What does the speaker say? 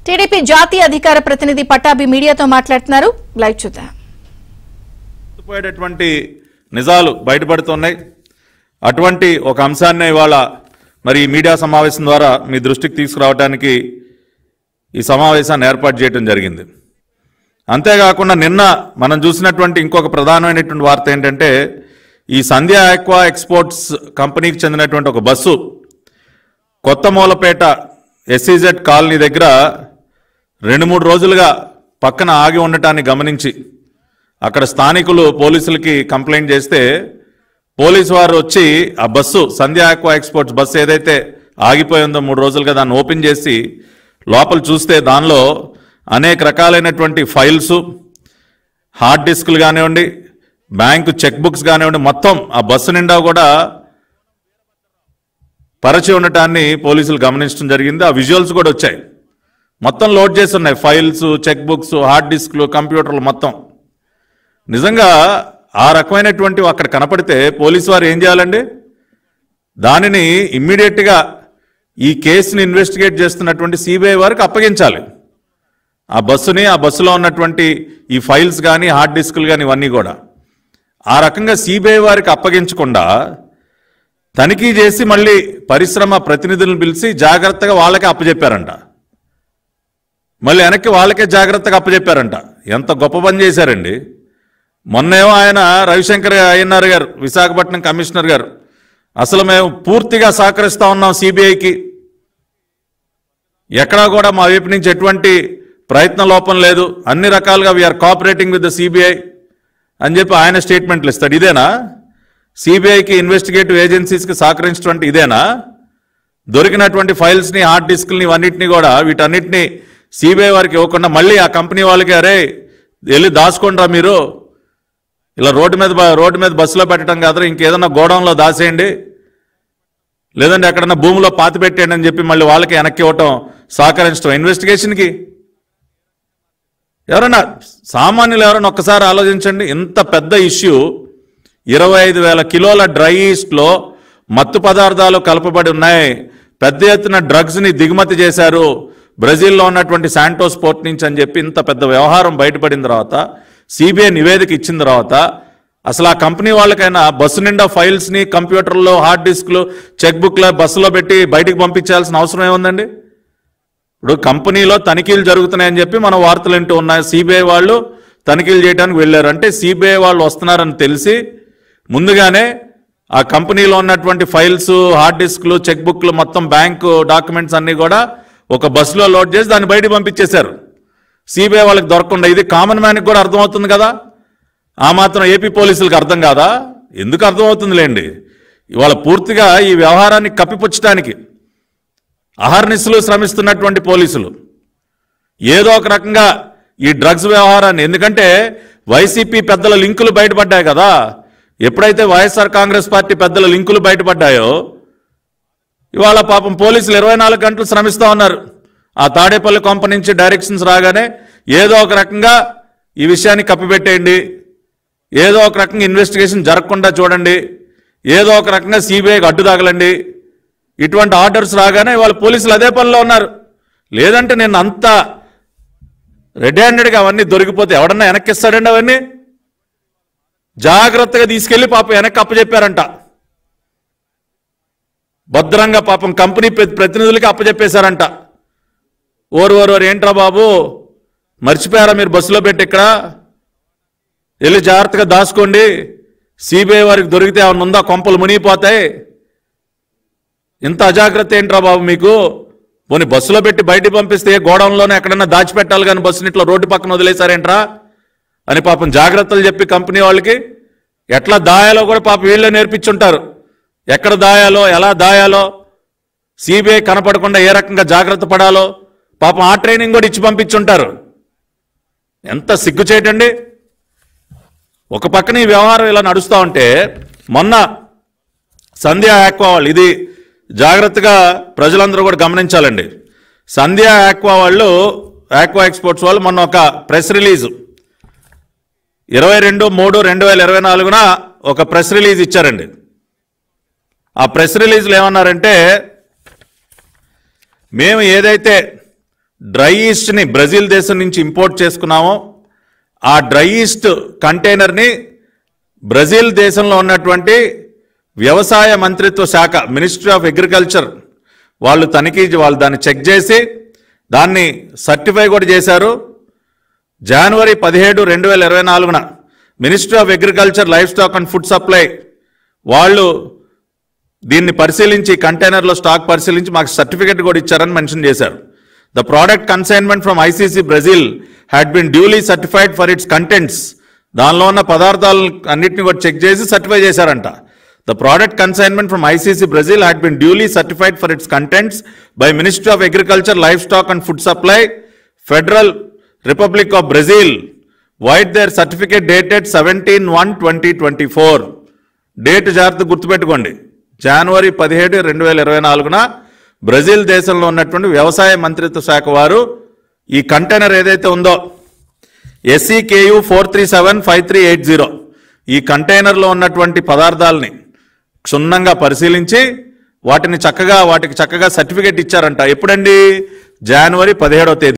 TDP జాతీయ అధికార ప్రతినిధి పట్టాభి మీడియాతో మాట్లాడుతున్నారు. లైవ్ చూద్దాం. నిజాలు బయటపడుతున్నాయి. అటువంటి ఒక అంశాన్ని ఇవాళ మరి మీడియా సమావేశం ద్వారా మీ దృష్టికి తీసుకురావడానికి ఈ సమావేశాన్ని ఏర్పాటు చేయడం జరిగింది. అంతేకాకుండా నిన్న మనం చూసినటువంటి ఇంకొక ప్రధానమైనటువంటి వార్త ఏంటంటే ఈ సంధ్య ఆక్వా ఎక్స్పోర్ట్స్ కంపెనీకి చెందినటువంటి ఒక బస్సు కొత్త మూలపేట ఎస్ఈజెడ్ కాలనీ దగ్గర 2-3 రోజులుగా పక్కన ఆగి ఉండటాన్ని గమనించి అక్కడ స్థానికులు పోలీసులకి కంప్లైంట్ చేస్తే పోలీసు వారు వచ్చి ఆ బస్సు సంధ్య ఆక్వా ఎక్స్పోర్ట్స్ బస్సు ఏదైతే ఆగిపోయిందో 3 రోజులుగా దాన్ని ఓపెన్ చేసి లోపల చూస్తే దానిలో అనేక రకాలైనటువంటి ఫైల్స్, హార్డ్ డిస్కులు కానివ్వండి, బ్యాంకు చెక్ బుక్స్ కానివ్వండి, మొత్తం ఆ బస్సు నిండా కూడా పరిచి ఉండటాన్ని పోలీసులు గమనించడం జరిగింది. ఆ విజువల్స్ కూడా వచ్చాయి. మొత్తం లోడ్ చేసి ఉన్నాయి ఫైల్స్, చెక్ బుక్స్, హార్డ్ డిస్క్లు, కంప్యూటర్లు మొత్తం. నిజంగా ఆ రకమైనటువంటి అక్కడ కనపడితే పోలీసు వారు ఏం చేయాలండి? దానిని ఇమ్మీడియట్గా ఈ కేసుని ఇన్వెస్టిగేట్ చేస్తున్నటువంటి సిబిఐ వారికి అప్పగించాలి. ఆ బస్సుని, ఆ బస్సులో ఉన్నటువంటి ఈ ఫైల్స్ కానీ, హార్డ్ డిస్కులు కానీ ఇవన్నీ కూడా ఆ రకంగా సిబిఐ వారికి అప్పగించకుండా తనిఖీ చేసి మళ్ళీ పరిశ్రమ ప్రతినిధులను పిలిచి జాగ్రత్తగా వాళ్ళకే అప్పచెప్పారంట. మళ్ళీ వెనక్కి వాళ్ళకే జాగ్రత్తగా అప్పచెప్పారంట. ఎంత గొప్ప పని చేశారండి. మొన్నేమో ఆయన రవిశంకర్ అయ్యన్నార్ గారు, విశాఖపట్నం కమిషనర్ గారు, అసలు మేము పూర్తిగా సహకరిస్తూ ఉన్నాం సిబిఐకి, ఎక్కడా కూడా మా వైపు నుంచి ఎటువంటి ప్రయత్న లోపం లేదు, అన్ని రకాలుగా we are cooperating with the CBI అని చెప్పి ఆయన స్టేట్మెంట్లు ఇస్తాడు. ఇదేనా సిబిఐకి, ఇన్వెస్టిగేటివ్ ఏజెన్సీస్కి సహకరించినటువంటి? ఇదేనా దొరికినటువంటి ఫైల్స్ని, హార్డ్ డిస్క్ని ఇవన్నిటిని కూడా వీటన్నిటిని సిబిఐ వారికి ఇవ్వకుండా మళ్ళీ ఆ కంపెనీ వాళ్ళకి అరే వెళ్ళి దాచుకోండిరా మీరు, ఇలా రోడ్డు మీద బస్సులో పెట్టడం కాదు, ఇంకేదన్నా గోడౌన్లో దాసేయండి, లేదంటే ఎక్కడన్నా భూమిలో పాతి పెట్టేయండి అని చెప్పి మళ్ళీ వాళ్ళకి వెనక్కి ఇవ్వటం సహకరించడం ఇన్వెస్టిగేషన్కి? ఎవరన్నా సామాన్యులు ఎవరైనా ఒక్కసారి ఆలోచించండి. ఇంత పెద్ద ఇష్యూ, 25,000 కిలోల డ్రై ఈస్ట్లో మత్తు పదార్థాలు కలపబడి ఉన్నాయి, పెద్ద ఎత్తున డ్రగ్స్ని దిగుమతి చేశారు బ్రెజిల్లో ఉన్నటువంటి శాంటోస్ పోర్ట్ నుంచి అని చెప్పి ఇంత పెద్ద వ్యవహారం బయటపడిన తర్వాత, సిబిఐ నివేదిక ఇచ్చిన తర్వాత అసలు ఆ కంపెనీ వాళ్ళకైనా బస్సు నిండా ఫైల్స్ని, కంప్యూటర్లు, హార్డ్ డిస్క్లు, చెక్ బుక్లు బస్సులో పెట్టి బయటికి పంపించాల్సిన అవసరం ఏముందండి? ఇప్పుడు కంపెనీలో తనిఖీలు జరుగుతున్నాయని చెప్పి మనం వార్తలు వింటూ ఉన్నాయి. సిబిఐ వాళ్ళు తనిఖీలు చేయడానికి వెళ్ళారు. అంటే సిబిఐ వాళ్ళు వస్తున్నారని తెలిసి ముందుగానే ఆ కంపెనీలో ఉన్నటువంటి ఫైల్స్, హార్డ్ డిస్క్లు, చెక్ బుక్లు, మొత్తం బ్యాంకు డాక్యుమెంట్స్ అన్నీ కూడా ఒక బస్సులో లోడ్ చేసి దాన్ని బయటకు పంపించేశారు. సిబిఐ వాళ్ళకి దొరకకుండా. ఇది కామన్ మ్యాన్కి కూడా అర్థమవుతుంది కదా. ఆ మాత్రం ఏపీ పోలీసులకు అర్థం కాదా? ఎందుకు అర్థమవుతుందిలేండి. ఇవాళ పూర్తిగా ఈ వ్యవహారాన్ని కప్పిపుచ్చడానికి అహర్నిశలు శ్రమిస్తున్నటువంటి పోలీసులు ఏదో ఒక రకంగా ఈ డ్రగ్స్ వ్యవహారాన్ని, ఎందుకంటే వైసీపీ పెద్దల లింకులు బయటపడ్డాయి కదా. ఎప్పుడైతే వైఎస్ఆర్ కాంగ్రెస్ పార్టీ పెద్దల లింకులు బయటపడ్డాయో ఇవాళ పాపం పోలీసులు 24 గంటలు శ్రమిస్తూ ఉన్నారు. ఆ తాడేపల్లి కొంప నుంచి డైరెక్షన్స్ రాగానే ఏదో ఒక రకంగా ఈ విషయాన్ని కప్పిపెట్టేయండి, ఏదో ఒక రకంగా ఇన్వెస్టిగేషన్ జరగకుండా చూడండి, ఏదో ఒక రకంగా సిబిఐకి అడ్డు తగలండి, ఇటువంటి ఆర్డర్స్ రాగానే వాళ్ళ పోలీసులు అదే పనిలో ఉన్నారు. లేదంటే నేను అంత రెడ్ హ్యాండెడ్గా అవన్నీ దొరికిపోతే ఎవడన్నా వెనక్కిస్తాడండి? అవన్నీ జాగ్రత్తగా తీసుకెళ్లి పాపం వెనక్కి అప్పచెప్పారంట. భద్రంగా పాపం కంపెనీ ప్రతినిధులకి అప్పచెప్పేశారంట. ఓరు ఏంట్రా బాబు, మర్చిపోయారా మీరు బస్సులో పెట్టి, ఇక్కడ వెళ్ళి జాగ్రత్తగా దాచుకోండి, సిబిఐ వారికి దొరికితే ఏమన్నా ఉందా, కొంపలు మునిగిపోతాయి, ఇంత అజాగ్రత్త ఏంట్రా బాబు మీకు, పోనీ బస్సులో పెట్టి బయటికి పంపిస్తే గోడౌన్లోనే ఎక్కడన్నా దాచిపెట్టాలి కానీ బస్సుని ఇట్లా రోడ్డు పక్కన వదిలేశారేంట్రా అని పాపం జాగ్రత్తలు చెప్పి కంపెనీ వాళ్ళకి ఎట్లా దాయాలో కూడా పాపం వీళ్ళే నేర్పించుంటారు. ఎక్కడ దాయాలో, ఎలా దాయాలో, సిబిఐ కనపడకుండా ఏ రకంగా జాగ్రత్త పడాలో పాపం ఆ ట్రైనింగ్ కూడా ఇచ్చి పంపించుంటారు. ఎంత సిగ్గు చేయటండి. ఒక పక్కన ఈ వ్యవహారం ఇలా నడుస్తూ ఉంటే మొన్న సంధ్య ఆక్వా వాళ్ళు, ఇది జాగ్రత్తగా ప్రజలందరూ కూడా గమనించాలండి. సంధ్య ఆక్వా వాళ్ళు, ఆక్వా ఎక్స్పోర్ట్స్ వాళ్ళు మొన్న ఒక ప్రెస్ రిలీజ్ 22/3/2024 ఒక ప్రెస్ రిలీజ్ ఇచ్చారండి. ఆ ప్రెస్ రిలీజ్లో ఏమన్నారంటే, మేము ఏదైతే డ్రై ఈస్ట్ని బ్రెజిల్ దేశం నుంచి ఇంపోర్ట్ చేసుకున్నామో ఆ డ్రై ఈస్ట్ కంటైనర్ని బ్రెజిల్ దేశంలో ఉన్నటువంటి వ్యవసాయ మంత్రిత్వ శాఖ మినిస్ట్రీ ఆఫ్ అగ్రికల్చర్ వాళ్ళు దాన్ని చెక్ చేసి దాన్ని సర్టిఫై కూడా చేశారు. జనవరి 17, 2024 ministry of agriculture, life stock and food supply వాళ్ళు దీన్ని పరిశీలించి కంటైనర్లో స్టాక్ పరిశీలించి మాకు సర్టిఫికెట్ కూడా ఇచ్చారని మెన్షన్ చేశారు. The product consignment from ICC Brazil had been duly certified for its contents. దానిలో ఉన్న పదార్థాలు అన్నింటినీ కూడా చెక్ చేసి సర్టిఫై చేశారంట. The product consignment from ICC Brazil had been duly certified for its contents by Ministry of Agriculture, Livestock and Food Supply, Federal Republic of Brazil, with their certificate dated 17/1/2024. Date జాగ్రత్త గుర్తుపెట్టుకోండి. జనవరి 17, 2024 Brazil దేశంలో ఉన్నటువంటి వ్యవసాయ మంత్రిత్వ శాఖ వారు ఈ container ఏదైతే ఉందో SEKU 4375380 ఈ కంటైనర్లో ఉన్నటువంటి పదార్థాలని క్షుణ్ణంగా పరిశీలించి వాటికి చక్కగా సర్టిఫికేట్ ఇచ్చారంట. ఎప్పుడండి? జనవరి 17వ తేదీ.